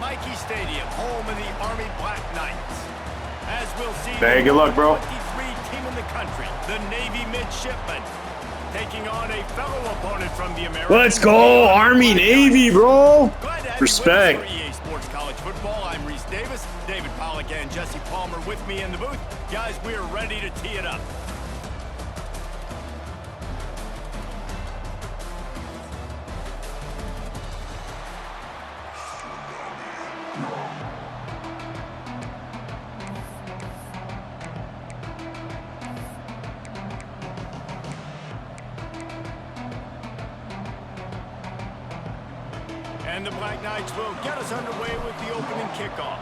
Nike Stadium, home of the Army Black Knights. As we'll see, hey, good luck, bro. 23 team in the country, the Navy Midshipmen, taking on a fellow opponent from the American. Let's go, Army Navy, bro. Respect. For EA Sports College Football, I'm Reese Davis, David Pollack, and Jesse Palmer with me in the booth. Guys, we are ready to tee it up. And the Black Knights will get us underway with the opening kickoff.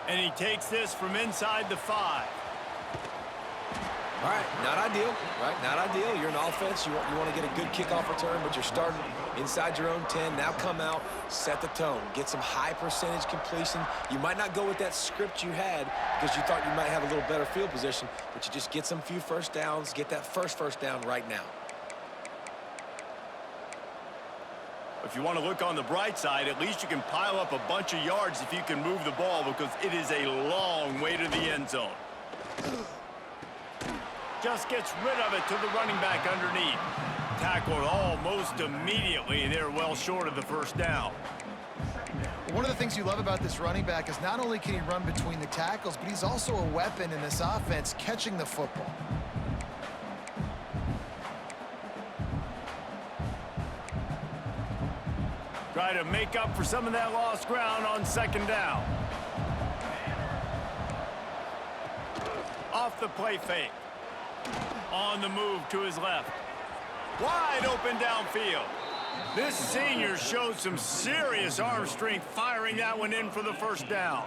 And he takes this from inside the 5. All right, not ideal, right? Not ideal. You're an offense. You want to get a good kickoff return, but you're starting inside your own 10. Now come out, set the tone. Get some high percentage completion. You might not go with that script you had because you thought you might have a little better field position, but you just get some few first downs, get that first down right now. If you want to look on the bright side, at least you can pile up a bunch of yards if you can move the ball, because it is a long way to the end zone. Just gets rid of it to the running back underneath. Tackled almost immediately. They're well short of the first down. One of the things you love about this running back is not only can he run between the tackles, but he's also a weapon in this offense, catching the football. Try to make up for some of that lost ground on second down. Off the play fake. On the move to his left. Wide open downfield. This senior showed some serious arm strength firing that one in for the first down.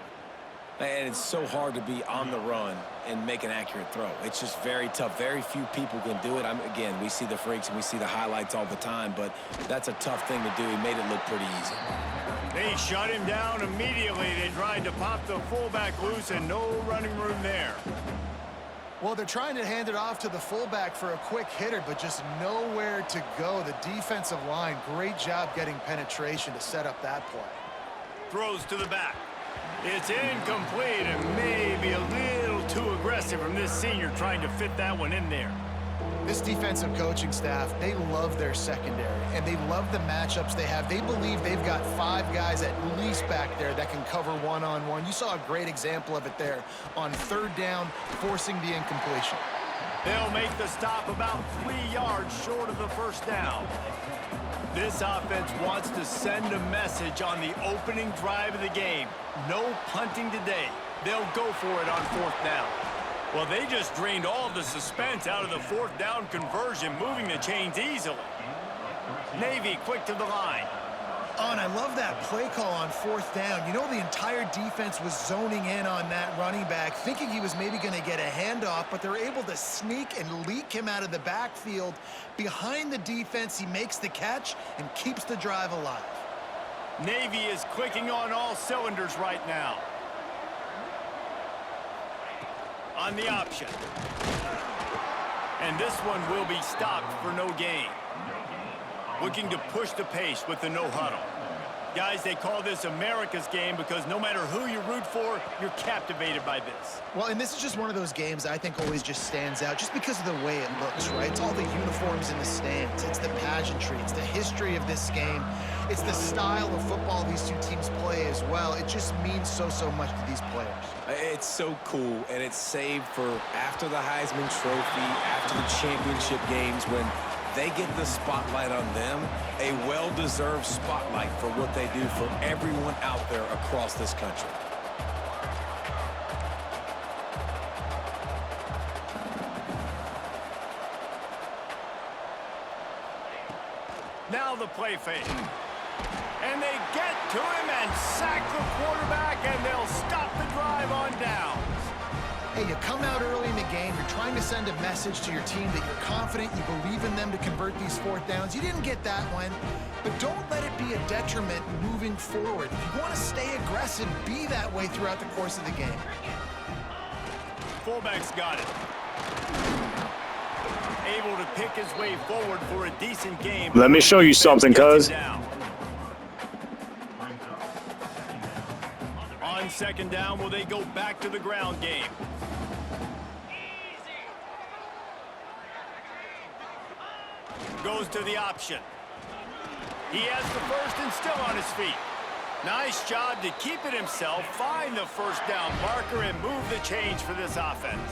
And it's so hard to be on the run and make an accurate throw. It's just very tough. Very few people can do it. Again, we see the freaks and we see the highlights all the time, but that's a tough thing to do. He made it look pretty easy. They shut him down immediately. They tried to pop the fullback loose and no running room there. Well, they're trying to hand it off to the fullback for a quick hitter, but just nowhere to go. The defensive line, great job getting penetration to set up that play. Throws to the back. It's incomplete and maybe a little too aggressive from this senior trying to fit that one in there. This defensive coaching staff, they love their secondary, and they love the matchups they have. They believe they've got 5 guys at least back there that can cover one-on-one. You saw a great example of it there on third down, forcing the incompletion. They'll make the stop about 3 yards short of the first down. This offense wants to send a message on the opening drive of the game. No punting today. They'll go for it on fourth down. Well, they just drained all of the suspense out of the fourth down conversion, moving the chains easily. Navy quick to the line. Oh, and I love that play call on fourth down. You know, the entire defense was zoning in on that running back, thinking he was maybe going to get a handoff, but they're able to sneak and leak him out of the backfield. Behind the defense, he makes the catch and keeps the drive alive. Navy is clicking on all cylinders right now. On the option. And this one will be stopped for no gain. Looking to push the pace with the no huddle. Guys, they call this America's game because no matter who you root for, you're captivated by this. Well, and this is just one of those games I think always just stands out just because of the way it looks, right? It's all the uniforms in the stands. It's the pageantry. It's the history of this game. It's the style of football these two teams play as well. It just means so much to these players. It's so cool, and it's saved for after the Heisman Trophy, after the championship games, when they get the spotlight on them, a well-deserved spotlight for what they do for everyone out there across this country. Now the play fake. And they get to him and sack the quarterback, and they'll stop the drive on downs. Hey, you come out early in the game, you're trying to send a message to your team that you're confident, you believe in them to convert these fourth downs. You didn't get that one, but don't let it be a detriment moving forward. If you want to stay aggressive, be that way throughout the course of the game. Fullback's got it. able to pick his way forward for a decent game. Let me show you something, cuz. On second down, will they go back to the ground game? Goes to the option. He has the first and still on his feet. Nice job to keep it himself, find the first down marker, and move the change for this offense.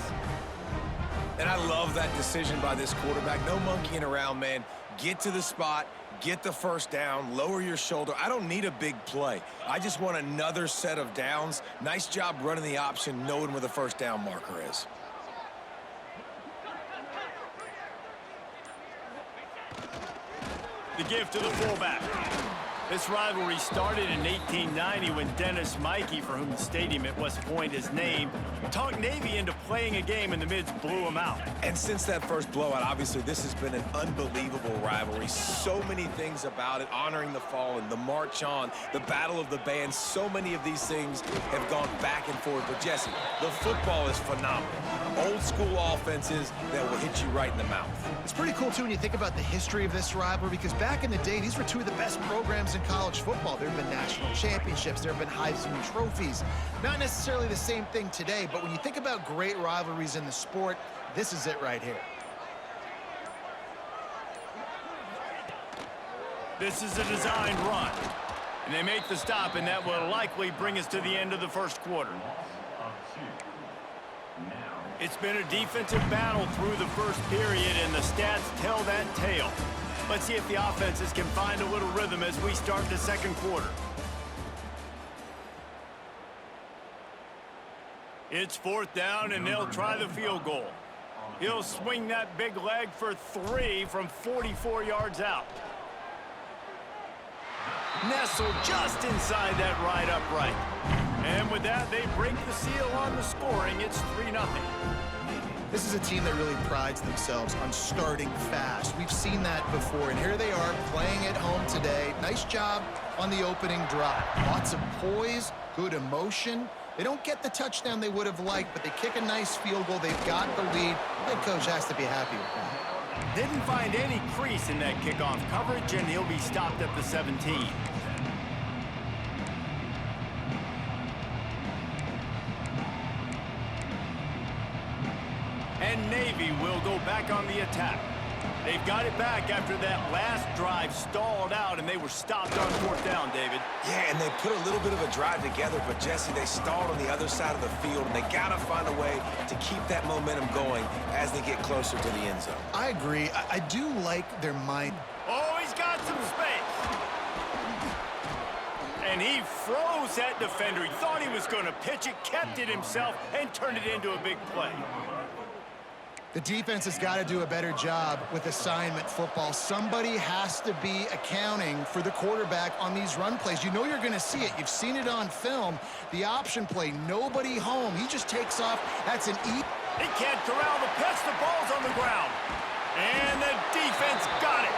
And I love that decision by this quarterback. No monkeying around, man. Get to the spot, get the first down, lower your shoulder. I don't need a big play. I just want another set of downs. Nice job running the option, knowing where the first down marker is. The give to the fullback. This rivalry started in 1890 when Dennis Mikey, for whom the stadium at West Point is named, talked Navy into playing a game and the Mids blew him out. And since that first blowout, obviously, this has been an unbelievable rivalry. So many things about it, honoring the fallen, the march on, the battle of the bands. So many of these things have gone back and forth. But, Jesse, the football is phenomenal. Old school offenses that will hit you right in the mouth. It's pretty cool, too, when you think about the history of this rivalry, because back in the day, these were two of the best programs in college football. There have been national championships. There have been Heisman trophies. Not necessarily the same thing today, but when you think about great rivalries in the sport, this is it right here. This is a designed run. And they make the stop, and that will likely bring us to the end of the first quarter. It's been a defensive battle through the first period, and the stats tell that tale. Let's see if the offenses can find a little rhythm as we start the second quarter. It's fourth down, and they'll try the field goal. He'll swing that big leg for 3 from 44 yards out. Nestled just inside that right upright. And with that, they break the seal on the scoring. It's 3-0. This is a team that really prides themselves on starting fast. We've seen that before, and here they are playing at home today. Nice job on the opening drive. Lots of poise, good emotion. They don't get the touchdown they would have liked, but they kick a nice field goal. They've got the lead. Head coach has to be happy with that. Didn't find any crease in that kickoff coverage, and he'll be stopped at the 17. And Navy will go back on the attack. They've got it back after that last drive stalled out, and they were stopped on fourth down, David. Yeah, and they put a little bit of a drive together, but, Jesse, they stalled on the other side of the field, and they got to find a way to keep that momentum going as they get closer to the end zone. I agree. I do like their mind. Oh, he's got some space. And he froze that defender. He thought he was going to pitch it, kept it himself, and turned it into a big play. The defense has got to do a better job with assignment football. Somebody has to be accounting for the quarterback on these run plays. You know you're going to see it. You've seen it on film. The option play, nobody home. He just takes off. That's an E. He can't corral the pitch. The ball's on the ground. And the defense got it.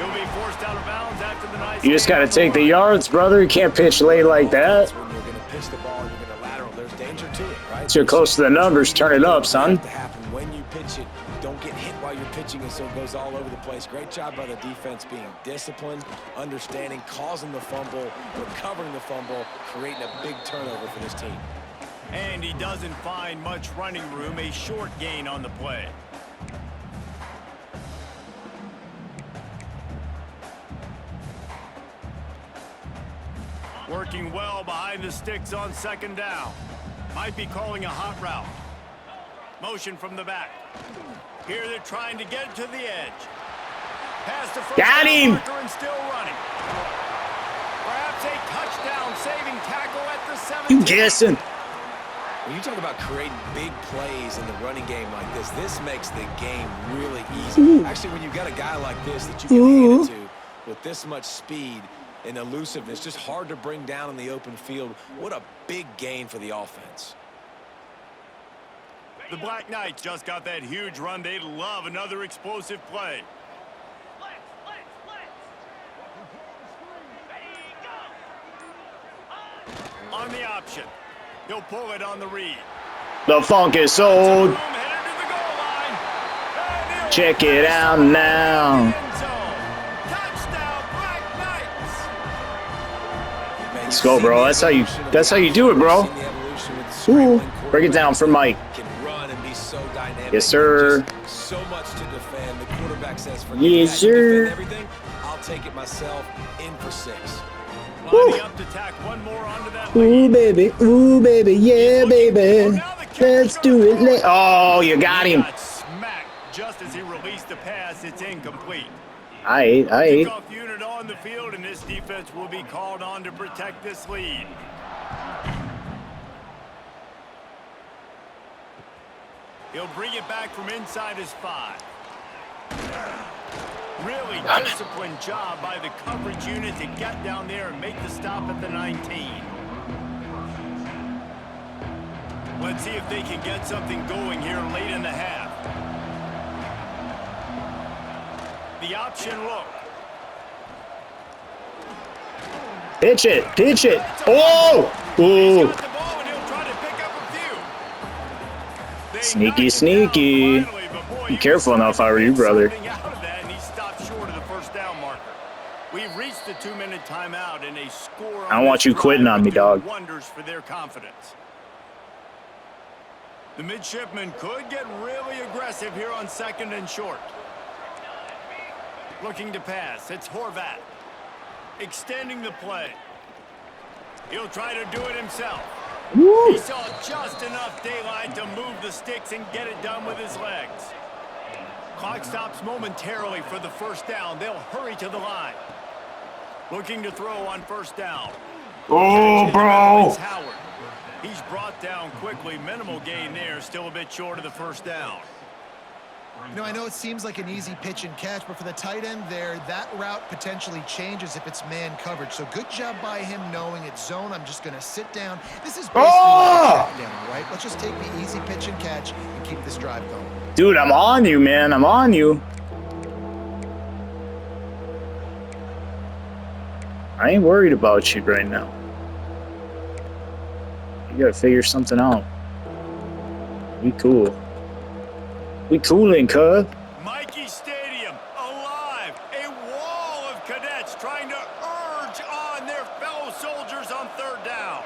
He'll be forced out of bounds after the nice. You just got to take the yards, brother. You can't pitch late like that. When you're going to pitch the ball, you're going to lateral. There's danger to it, right? So you're close to the numbers. Turn it up, son. To happen when you pitch it. Don't get hit while you're pitching it so it goes all over the place. Great job by the defense being disciplined, understanding, causing the fumble, recovering the fumble, creating a big turnover for this team. And he doesn't find much running room, a short gain on the play. Working well behind the sticks on second down. Might be calling a hot route. Motion from the back. Here they're trying to get to the edge. Pass the first Got him. marker and still running. Perhaps a touchdown-saving tackle at the 17. You guessing? When you talk about creating big plays in the running game like this makes the game really easy. Ooh. Actually, when you've got a guy like this that you can hand it to with this much speed and elusiveness, just hard to bring down in the open field, what a big gain for the offense. The Black Knights just got that huge run. They'd love another explosive play. On the option. He'll pull it on the read. The funk is sold. Headed to the goal line. And he'll Check it out now. Touchdown, Black Knights. Let's go, bro. That's how you do it, bro. Ooh, break it down for Mike. Can run and be so dynamic. Yes, sir. Just so much to defend. The quarterback says, "Forget Yes, that. You sir. defend everything. I'll take it myself." In for 6. Lining up to tack one more onto that Ooh, lead. baby, yeah, baby. Let's do it. Oh, you got He him. got smacked just as he released the pass. It's incomplete. I ate. Kickoff unit on the field, and this defense will be called on to protect this lead. He'll bring it back from inside his 5. Really disciplined job by the coverage unit to get down there and make the stop at the 19. Let's see if they can get something going here late in the half. The option look. Pitch it. Oh! He's Ooh. got the ball and he'll try to pick up a few. They Sneaky, knocked it sneaky. down finally, but boy, Be he careful was now trying if I to were you, get brother. something out of that, and he stopped short of the first down marker. We've reached the 2-minute timeout, and a score on I don't want this you quitting drive on would me, do dog. wonders for their confidence. The midshipman could get really aggressive here on 2nd and short. Looking to pass. It's Horvat. Extending the play. He'll try to do it himself. Woo. He saw just enough daylight to move the sticks and get it done with his legs. Clock stops momentarily for the first down. They'll hurry to the line. Looking to throw on first down. Oh, bro. It's Howard. He's brought down quickly. Minimal gain there. Still a bit short of the first down. You know, I know it seems like an easy pitch and catch, but for the tight end there, that route potentially changes if it's man coverage. So good job by him knowing it's zone. I'm just going to sit down. This is basically like a check down, right? Let's just take the easy pitch and catch and keep this drive going. Dude, I'm on you, man. I'm on you. I ain't worried about you right now. You gotta figure something out. We cool. We coolin', cuz. Mikey Stadium, alive. A wall of cadets trying to urge on their fellow soldiers on 3rd down.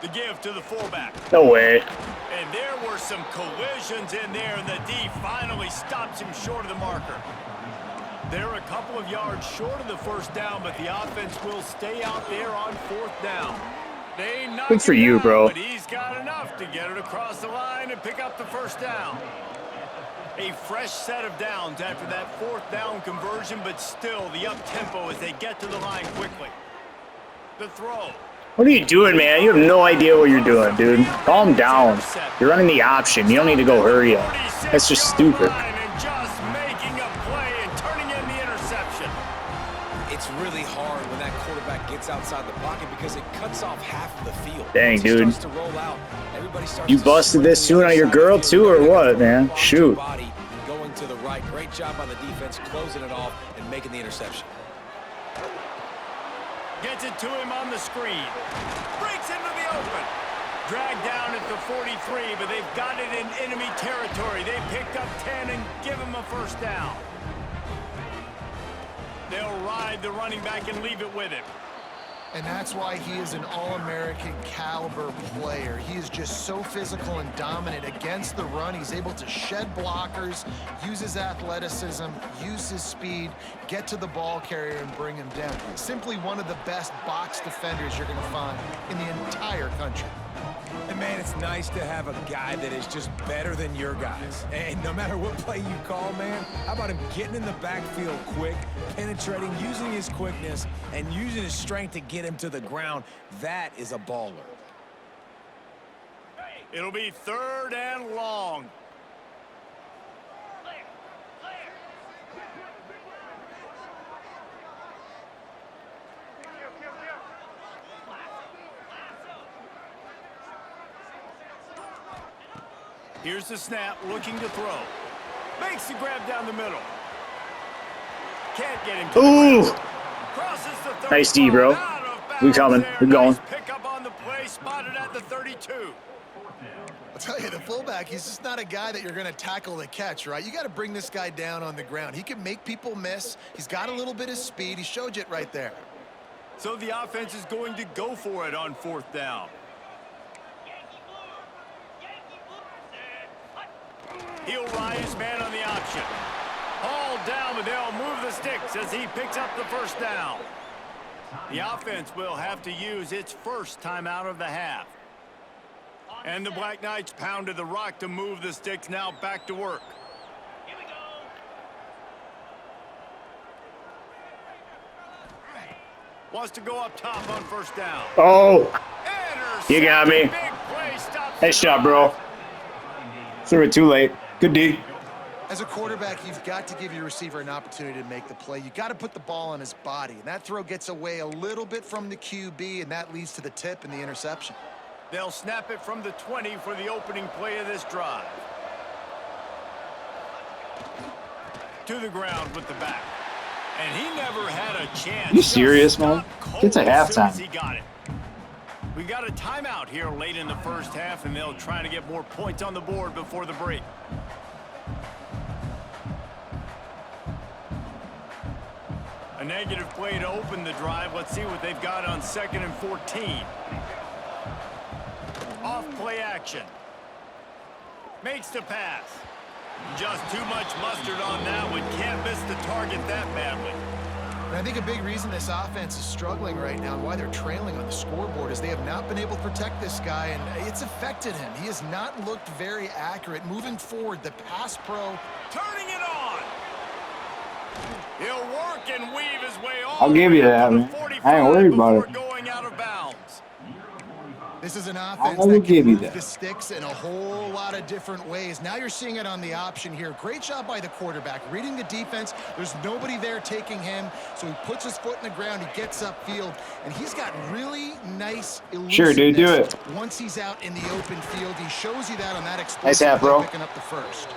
The give to the fullback. No way. And there were some collisions in there, and the D finally stops him short of the marker. They're a couple of yards short of the first down, but the offense will stay out there on 4th down. They knock Good for it you, down, bro. But he's got enough to get it across the line and pick up the first down. A fresh set of downs after that 4th down conversion, but still the up-tempo as they get to the line quickly. The throw. What are you doing, man? You have no idea what you're doing, dude. Calm down. You're running the option. You don't need to go hurry up. That's just stupid. And just making a play and turning in the interception. It's really hard when that quarterback gets outside the pocket because it cuts off half of the field. Dang, Once he dude. starts to roll out, everybody starts You to busted sprint this to the soon other on your side of the girl field. too, or They're what, gonna man? walk Shoot. the body, going to the right. Great job by the defense closing it off and making the interception. Gets it to him on the screen. Breaks into the open. Dragged down at the 43, but they've got it in enemy territory. They picked up 10 and give him a first down. They'll ride the running back and leave it with him. And that's why he is an all-American caliber player. He is just so physical and dominant against the run. He's able to shed blockers, use his athleticism, use his speed, get to the ball carrier and bring him down. Simply one of the best box defenders you're going to find in the entire country. And man, it's nice to have a guy that is just better than your guys. And no matter what play you call, man, how about him getting in the backfield quick, penetrating, using his quickness, and using his strength to get him to the ground? That is a baller. It'll be 3rd and long. Here's the snap, looking to throw. Makes the grab down the middle. Can't get him to the Ooh. ground. Crosses the 35, Nice D, bro. out of We bounds coming. there. We're going. Nice pick up on the play, spotted at the 32. Let's tell you, the fullback, he's just not a guy that you're going to tackle the catch, right? You got to bring this guy down on the ground. He can make people miss. He's got a little bit of speed. He showed you it right there. So the offense is going to go for it on 4th down. He'll rise man on the option. All down, but they'll move the sticks as he picks up the first down. The offense will have to use its first timeout of the half. And the Black Knights pounded the rock to move the sticks, now back to work. Here we go. Wants to go up top on 1st down. Oh, Intercepted. you got me. Big play, stops Nice the shot, drive. bro. Threw it too late. Good D. As a quarterback, you've got to give your receiver an opportunity to make the play. You got to put the ball on his body. And that throw gets away a little bit from the QB, and that leads to the tip and the interception. They'll snap it from the 20 for the opening play of this drive. To the ground with the back. And he never had a chance. You serious, man? Get to As soon as halftime. he got it. We got a timeout here late in the first half, and they'll try to get more points on the board before the break. A negative play to open the drive. Let's see what they've got on 2nd and 14. Off play action. Makes the pass. Just too much mustard on that one. Can't miss the target that badly. And I think a big reason this offense is struggling right now and why they're trailing on the scoreboard is they have not been able to protect this guy, and it's affected him. He has not looked very accurate. Moving forward, the pass pro. Turning it on. He'll work and weave his way all I'll give you the way that, up to man. the 45 I ain't worried about before it. going out of bounds. This is an offense will that give can you move that. the sticks in a whole lot of different ways. Now you're seeing it on the option here. Great job by the quarterback. Reading the defense, there's nobody there taking him, so he puts his foot in the ground, he gets upfield, and he's got really nice elusiveness. Sure, dude, do it. Once he's out in the open field, he shows you that on that Nice explosive half, play, bro. picking up the first.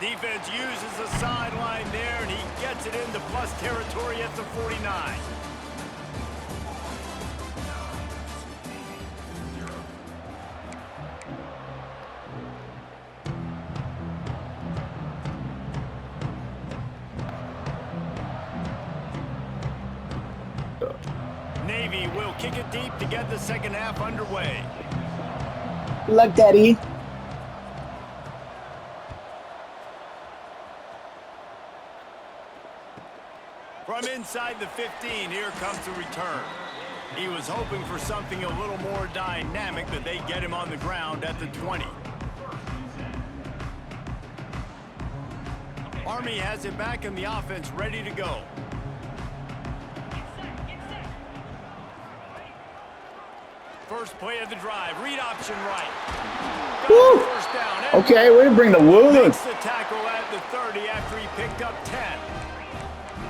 Defense uses the sideline there, and he gets it into plus territory at the 49. Navy will kick it deep to get the second half underway. Good luck, Daddy. From inside the 15, here comes the return. He was hoping for something a little more dynamic, but they get him on the ground at the 20. Army has it back in the offense, ready to go. First play of the drive, read option right. Woo! First down. Okay, way to bring the wood. Makes the tackle at the 30 after he picked up 10.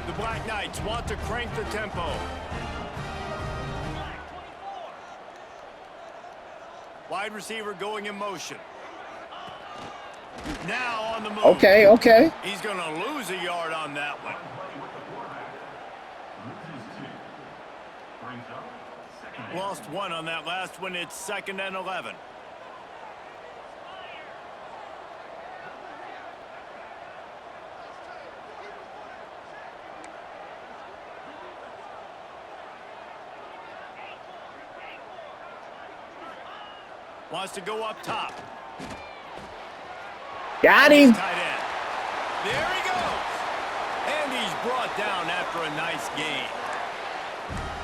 The Black Knights want to crank the tempo. Wide receiver going in motion. Now on the move. Okay, okay. He's going to lose a yard on that one. Lost one on that last one. It's 2nd and 11. Wants to go up top. Got him. Tight end. There he goes. And he's brought down after a nice gain.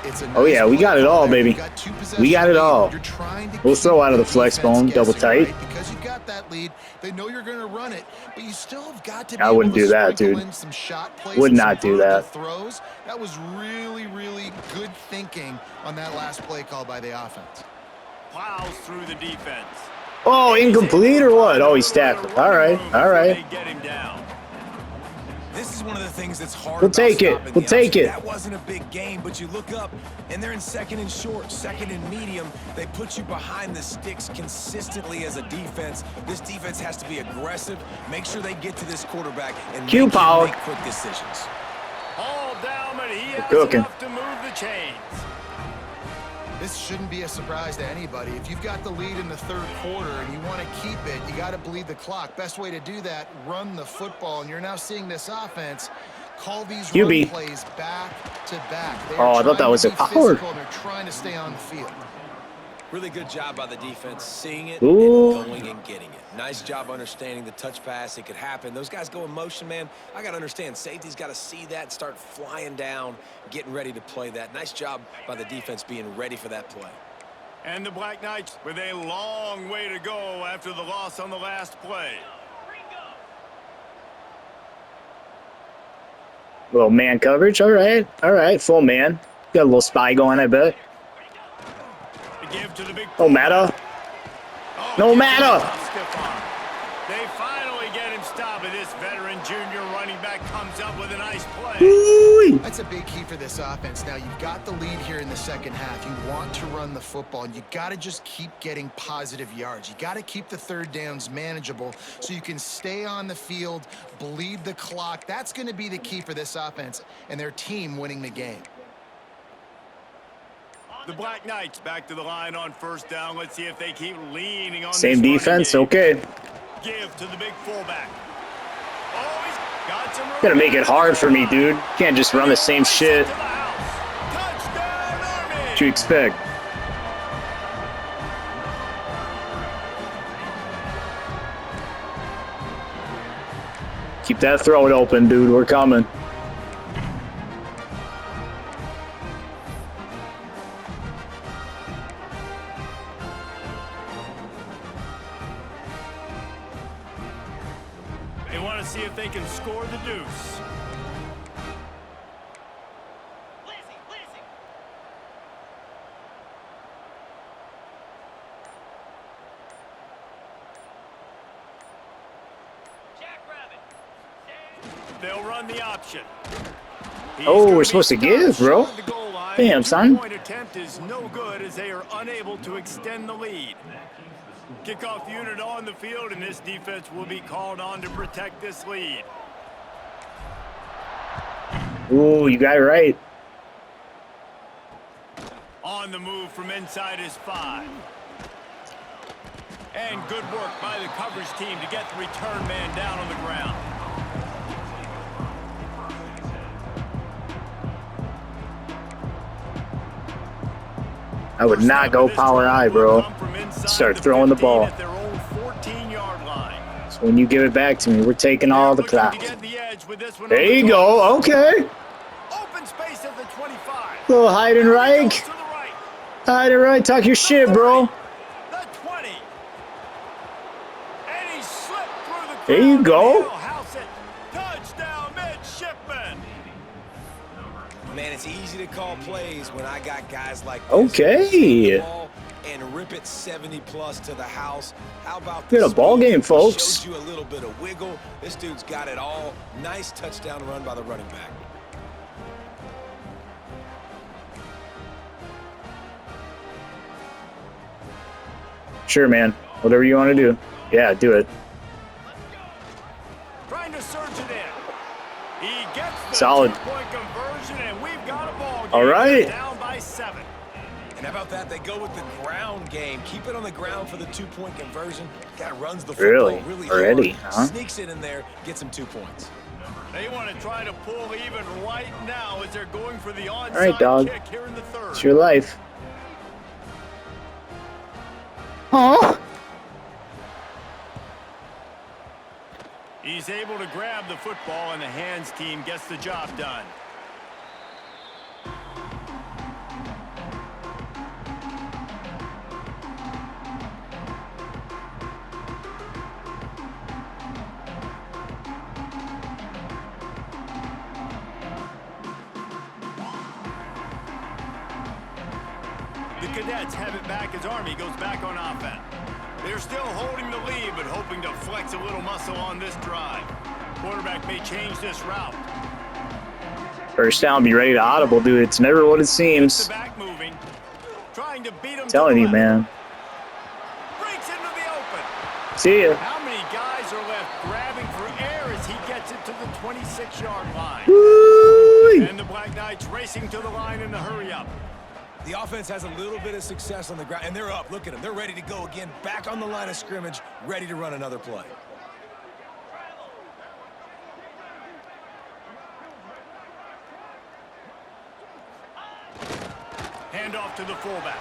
It's a Oh, yeah, we nice got it all, play. baby. You got two possessions We got it lead. all. You're trying to We'll keep throw out of the the flex defense bone, double guessing, tight. right? Because you got that lead, they know you're going to run it, but you still have got to be I wouldn't able to do that, sprinkle dude. in some shot plays Would and some not do vertical that. throws. That was really, really good thinking on that last play call by the offense. Plows through the defense. Oh, incomplete or what? Oh, he's tackled. All right, all right. They get him down. This is one of the things that's hard. We'll about take it. stopping We'll the take option. it. That wasn't a big game, but you look up, and they're in 2nd and short, 2nd and medium. They put you behind the sticks consistently as a defense. This defense has to be aggressive, make sure they get to this quarterback, and Cue make him power. make quick decisions. All down, but he has cooking. enough to move the chains. This shouldn't be a surprise to anybody. If you've got the lead in the third quarter and you want to keep it, you got to bleed the clock. Best way to do that, run the football. And you're now seeing this offense call these run plays back to back. Oh, I thought that was a power. They're trying to stay on the field. Really good job by the defense, seeing it Ooh. and going and getting it. Nice job understanding the touch pass. It could happen. Those guys go in motion, man. I got to understand. Safety's got to see that and start flying down, getting ready to play that. Nice job by the defense being ready for that play. And the Black Knights with a long way to go after the loss on the last play. Little man coverage. All right. All right. Full man. Got a little spy going, I bet. Give to the big No matter. No matter. They finally get him stopped, and this veteran junior running back comes up with a nice play. Ooh. That's a big key for this offense. Now, you've got the lead here in the second half. You want to run the football, and you got to just keep getting positive yards. You got to keep the third downs manageable so you can stay on the field, bleed the clock. That's going to be the key for this offense and their team winning the game. The Black Knights back to the line on first down. Let's see if they keep leaning on Same this defense, game. okay. Give to the big fullback. Oh, he's got some room. Gotta make it hard for me, dude. Can't just run the same shit. Touchdown, Army. What you expect? Keep that throat open, dude. We're coming. They want to see if they can score the deuce. They'll run the option. Oh, we're supposed to give, bro. Damn, son. Point attempt is no good as they are unable to extend the lead. Kickoff unit on the field, and this defense will be called on to protect this lead. Ooh, you got it right. On the move from inside his 5. And good work by the coverage team to get the return man down on the ground. I would not go power I, bro. Start throwing the ball. So when you give it back to me, we're taking all the clock. There you go. Okay. Open space at the 25. Little Heidenreich. Heidenreich, talk your shit, bro. The 20. And he slipped through the crowd. There you go. Touchdown, midshipman. Man, it's easy to call plays when I got guys like this. Okay. And rip it 70+ to the house. How about Get this? a ball game, folks. Shows you a little bit of wiggle. This dude's got it all. Nice touchdown run by the running back. Sure, man. Whatever you want to do. Yeah, do it. Trying to surge it in. He gets the Solid. two-point conversion, and we've got a ball game. All right. Down by 7. And how about that? They go with the ground game. Keep it on the ground for the 2-point conversion. Guy runs the football really already, hard. huh? Sneaks it in there, gets him 2 points. They want to try to pull even right now as they're going for the onside All right, dog. kick here in the third. It's your life. Huh? He's able to grab the football, and the hands team gets the job done. The Cadets have it back as Army goes back on offense. They're still holding the lead, but hoping to flex a little muscle on this drive. Quarterback may change this route. First down, be ready to audible, dude. It's never what it The seems. back moving, trying to beat him. Telling you, man. Breaks into the open. See ya. How many guys are left grabbing for air as he gets it to the 26-yard line? Woo! And the Black Knights racing to the line in the hurry up. The offense has a little bit of success on the ground, and they're up. Look at them. They're ready to go again, back on the line of scrimmage, ready to run another play. Hand off to the fullback.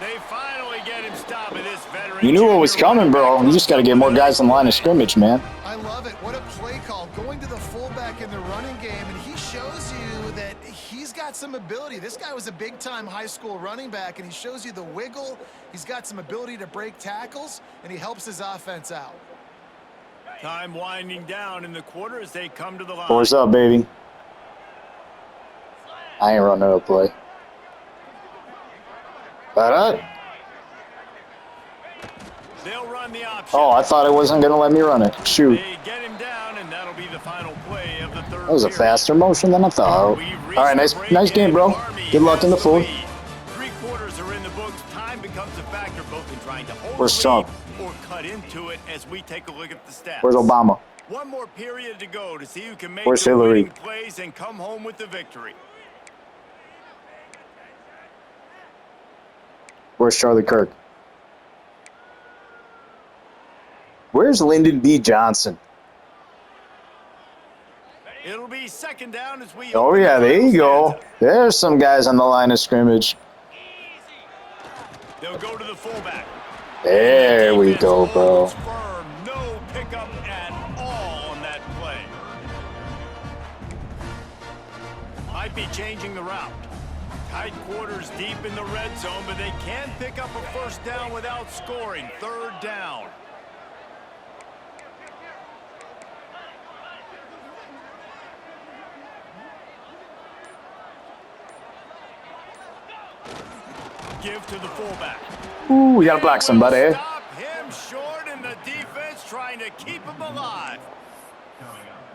They finally get him stopped with this veteran. You knew what was coming, bro. You just got to get more guys in the line of scrimmage, man. I love it. What a play call. Going to the fullback in the running game, and he shows you that he's got some ability. This guy was a big-time high school running back, and he shows you the wiggle. He's got some ability to break tackles, and he helps his offense out. Time winding down in the quarter as they come to the line. What's up, baby? I ain't running a play. They'll run the option. Oh, I thought it wasn't going to let me run it. Shoot. They get him down, and that'll be the final play of the third. That was a period. faster motion than I thought. All right, nice game, bro. Good luck in the fourth. 3 quarters are in the books. Time becomes a factor both in trying to hold Where's the lead Trump? or cut into it as we take a look at the stats. Where's Obama? One more period to go to see who can make Where's the Hillary? winning plays and come home with the victory. Where's Charlie Kirk? Where's Lyndon B. Johnson? It'll be second down as we. Oh, yeah, there you go. There's some guys on the line of scrimmage. They'll go to the fullback. There we go, bro. Firm. No pickup at all on that play. Might be changing the route. Tight quarters deep in the red zone, but they can pick up a first down without scoring. Third down. Give to the fullback. Ooh, we got to block somebody. Stop him short, and the defense trying to keep him alive.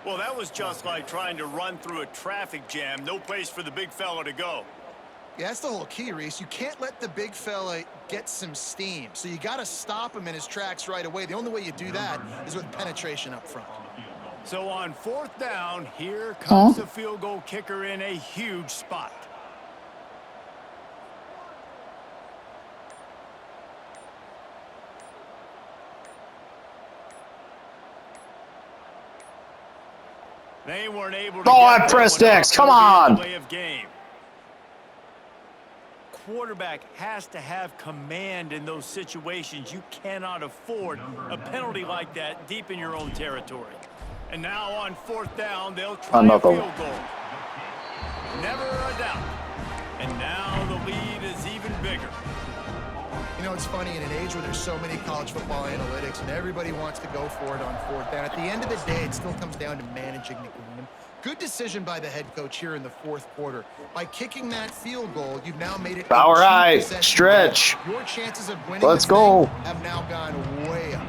Well, that was just like trying to run through a traffic jam. No place for the big fella to go. Yeah, that's the whole key, Reese. You can't let the big fella get some steam. So you got to stop him in his tracks right away. The only way you do that is with penetration up front. So on fourth down, here comes the field goal kicker in a huge spot. They weren't able to I pressed X. Come on. Quarterback has to have command in those situations. You cannot afford a penalty like that deep in your own territory. And now on fourth down, they'll try a field goal. Never a doubt. And now the lead is even bigger. You know, it's funny, in an age where there's so many college football analytics and everybody wants to go for it on fourth down, at the end of the day, it still comes down to managing the game. Good decision by the head coach here in the fourth quarter. By kicking that field goal, you've now made it. All right, stretch. Your chances of winning Let's go. have now gone way up.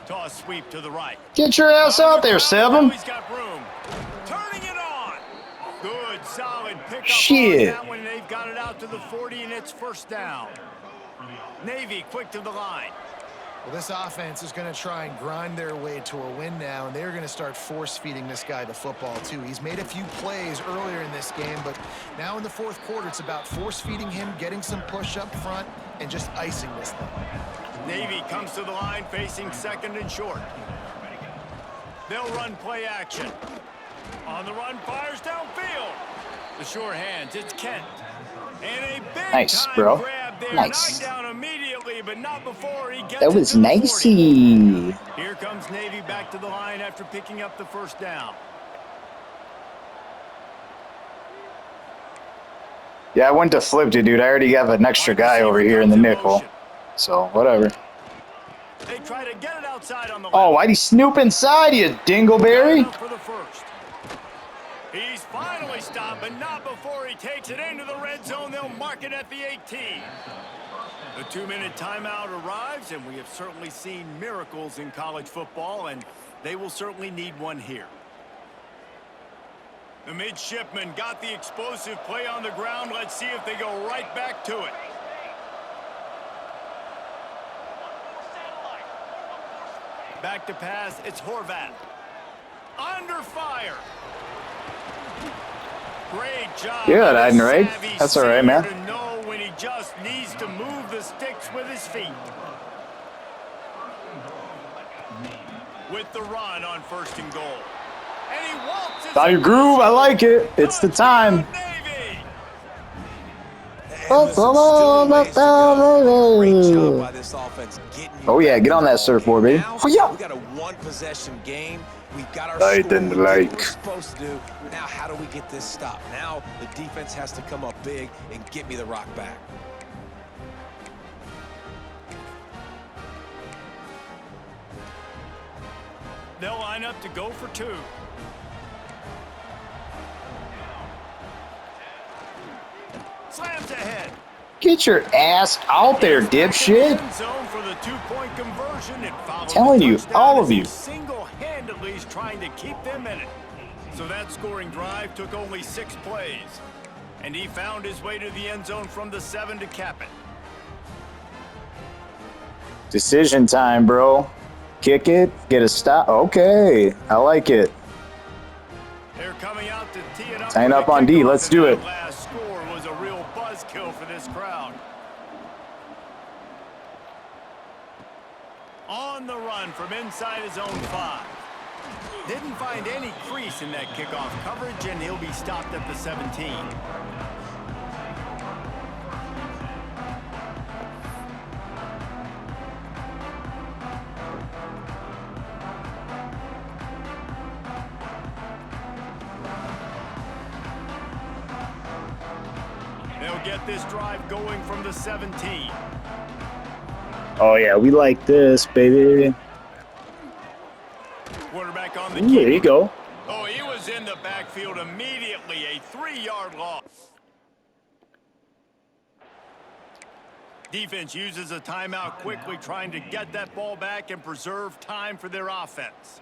Toss sweep to the right. Get your ass out there, Seven. He's got room. Turning it on. Good, solid pickup Shit. on that one. They've got it out to the 40, and it's first down. Navy quick to the line. Well, this offense is going to try and grind their way to a win now, and they're going to start force-feeding this guy the football, too. He's made a few plays earlier in this game, but now in the fourth quarter, it's about force-feeding him, getting some push up front, and just icing this thing. Navy comes to the line facing second and short. They'll run play action. On the run, fires downfield. The sure hands, it's Kent. And a big Nice, time bro. grab there. Nice. Knocked down immediately, but not before he gets That it was to the 40. nicey. Here comes Navy back to the line after picking up the first down. Yeah, I went to flip it, dude. I already have an extra guy over here in the nickel. So, whatever. They try to get it outside on the Oh, left. why'd he snoop inside, you dingleberry? For the first. He's finally stopped, but not before he takes it into the red zone. They'll mark it at the 18. The 2-minute timeout arrives, and we have certainly seen miracles in college football, and they will certainly need one here. The midshipmen got the explosive play on the ground. Let's see if they go right back to it. Back to pass, it's Horvat. Under fire. Great job. Yeah, that hiding right. That's all right, man. To know when he just needs to move the sticks with his feet. With the run on 1st and goal. And he waltzes. Got your groove. I like it. It's the time. Oh yeah, get on that surfboard, baby. We got a one-possession game. We've got our Light score. and We did what like. we're supposed to do. Now, how do we get this stopped? Now, the defense has to come up big and get me the rock back. They'll line up to go for 2. Slams ahead. Get your ass out there, dipshit. End zone for the 2-point conversion. It followed Telling the you, touchdown all as of he you. single-handedly is trying to keep them in it. So that scoring drive took only 6 plays. And he found his way to the end zone from the 7 to cap it. Decision time, bro. Kick it, get a stop. Okay, I like it. They're coming out to tee it up. Tying for up the on D. kickoff, Let's and do that it. Last score was a real buzzkill for this crowd. On the run from inside his own 5. Didn't find any crease in that kickoff coverage, and he'll be stopped at the 17. They'll get this drive going from the 17. Oh yeah, we like this, baby. Quarterback on the Ooh, there you key. go. Oh, he was in the backfield immediately. A 3-yard loss. Defense uses a timeout quickly, trying to get that ball back and preserve time for their offense.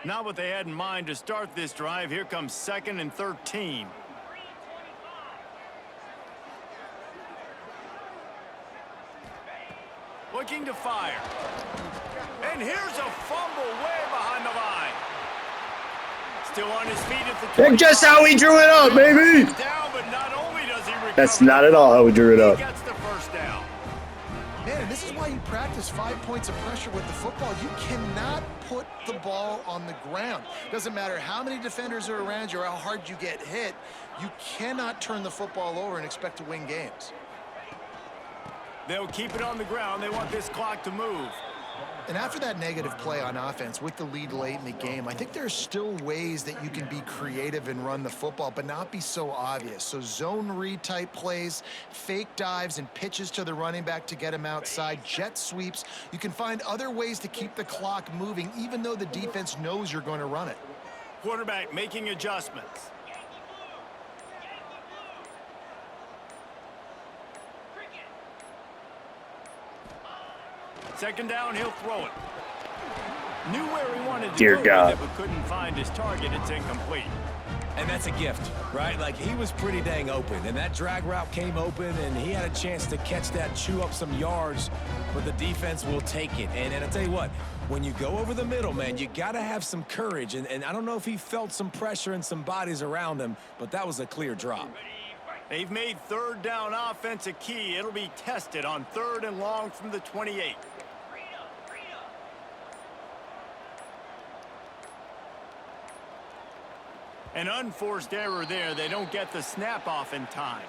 Not what they had in mind to start this drive. Here comes 2nd and 13. Looking to fire. And here's a fumble way behind the line. Still on his feet at the 25. That's just how we drew it up, baby. Down, but not only does he recover, That's not at all how we drew it he up. gets the first down. Man, and this is why you practice 5 points of pressure with the football. You cannot put the ball on the ground. Doesn't matter how many defenders are around you or how hard you get hit. You cannot turn the football over and expect to win games. They'll keep it on the ground. They want this clock to move. And after that negative play on offense with the lead late in the game, I think there's still ways that you can be creative and run the football, but not be so obvious. So zone read type plays, fake dives and pitches to the running back to get him outside, jet sweeps. You can find other ways to keep the clock moving, even though the defense knows you're going to run it. Quarterback making adjustments. Second down, he'll throw it. Knew where he wanted to Dear go God. with it, but couldn't find his target. It's incomplete. And that's a gift, right? Like, he was pretty dang open, and that drag route came open, and he had a chance to catch that, chew up some yards, but the defense will take it. And I tell you what, when you go over the middle, man, you got to have some courage, and I don't know if he felt some pressure and some bodies around him, but that was a clear drop. They've made third down offense a key. It'll be tested on 3rd and long from the 28. An unforced error there. They don't get the snap off in time.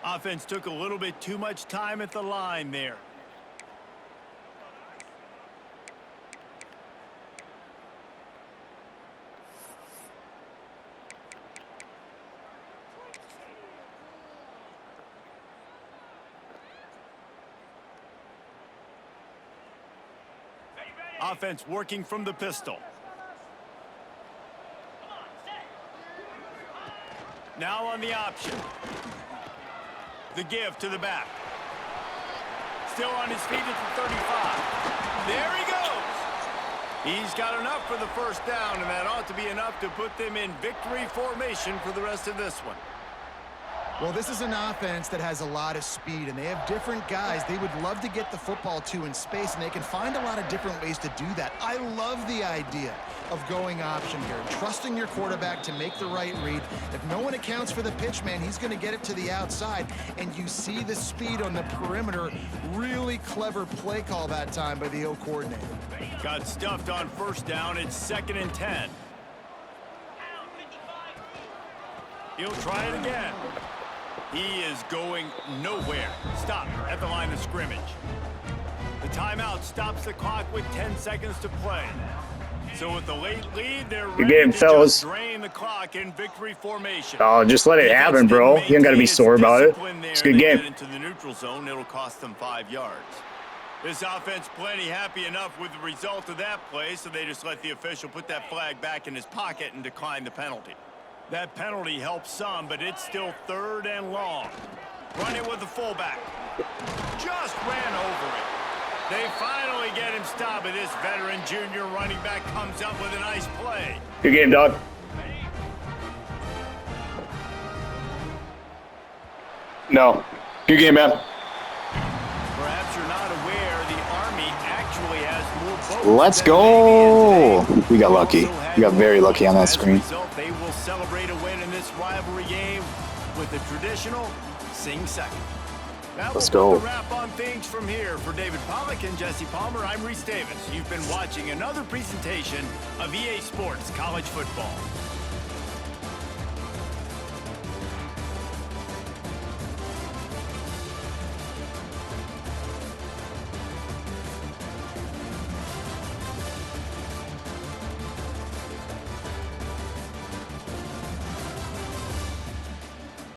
Offense took a little bit too much time at the line there. Offense working from the pistol. Now on the option. The give to the back. Still on his feet at the 35. There he goes. He's got enough for the first down, and that ought to be enough to put them in victory formation for the rest of this one. Well, this is an offense that has a lot of speed, and they have different guys they would love to get the football to in space, and they can find a lot of different ways to do that. I love the idea of going option here, trusting your quarterback to make the right read. If no one accounts for the pitch, man, he's going to get it to the outside, and you see the speed on the perimeter. Really clever play call that time by the O coordinator. Got stuffed on first down. It's 2nd and 10. He'll try it again. He is going nowhere. Stop at the line of scrimmage. The timeout stops the clock with 10 seconds to play. So with the late lead, they're ready game, to fellas. just drain the clock in victory formation. Oh, just let it happen, bro. You don't got to be sore about it. It's a good game. Into the neutral zone, it'll cost them 5 yards. This offense plenty happy enough with the result of that play, so they just let the official put that flag back in his pocket and decline the penalty. That penalty helps some, but it's still 3rd and long. Run it with the fullback. Just ran over it. They finally get him stopped, but this veteran junior running back comes up with a nice play. Good game, dog. No. Good game, man. Perhaps you're not aware the Army actually has more boats. Let's than the Navy go. in today. We got lucky. Also had We got very more lucky on that boats. As a screen. result, they will celebrate a win in this rivalry game with the traditional sing second. That Let's will put go. the wrap on things from here. For David Pollack and Jesse Palmer, I'm Reese Davis. You've been watching another presentation of EA Sports College Football.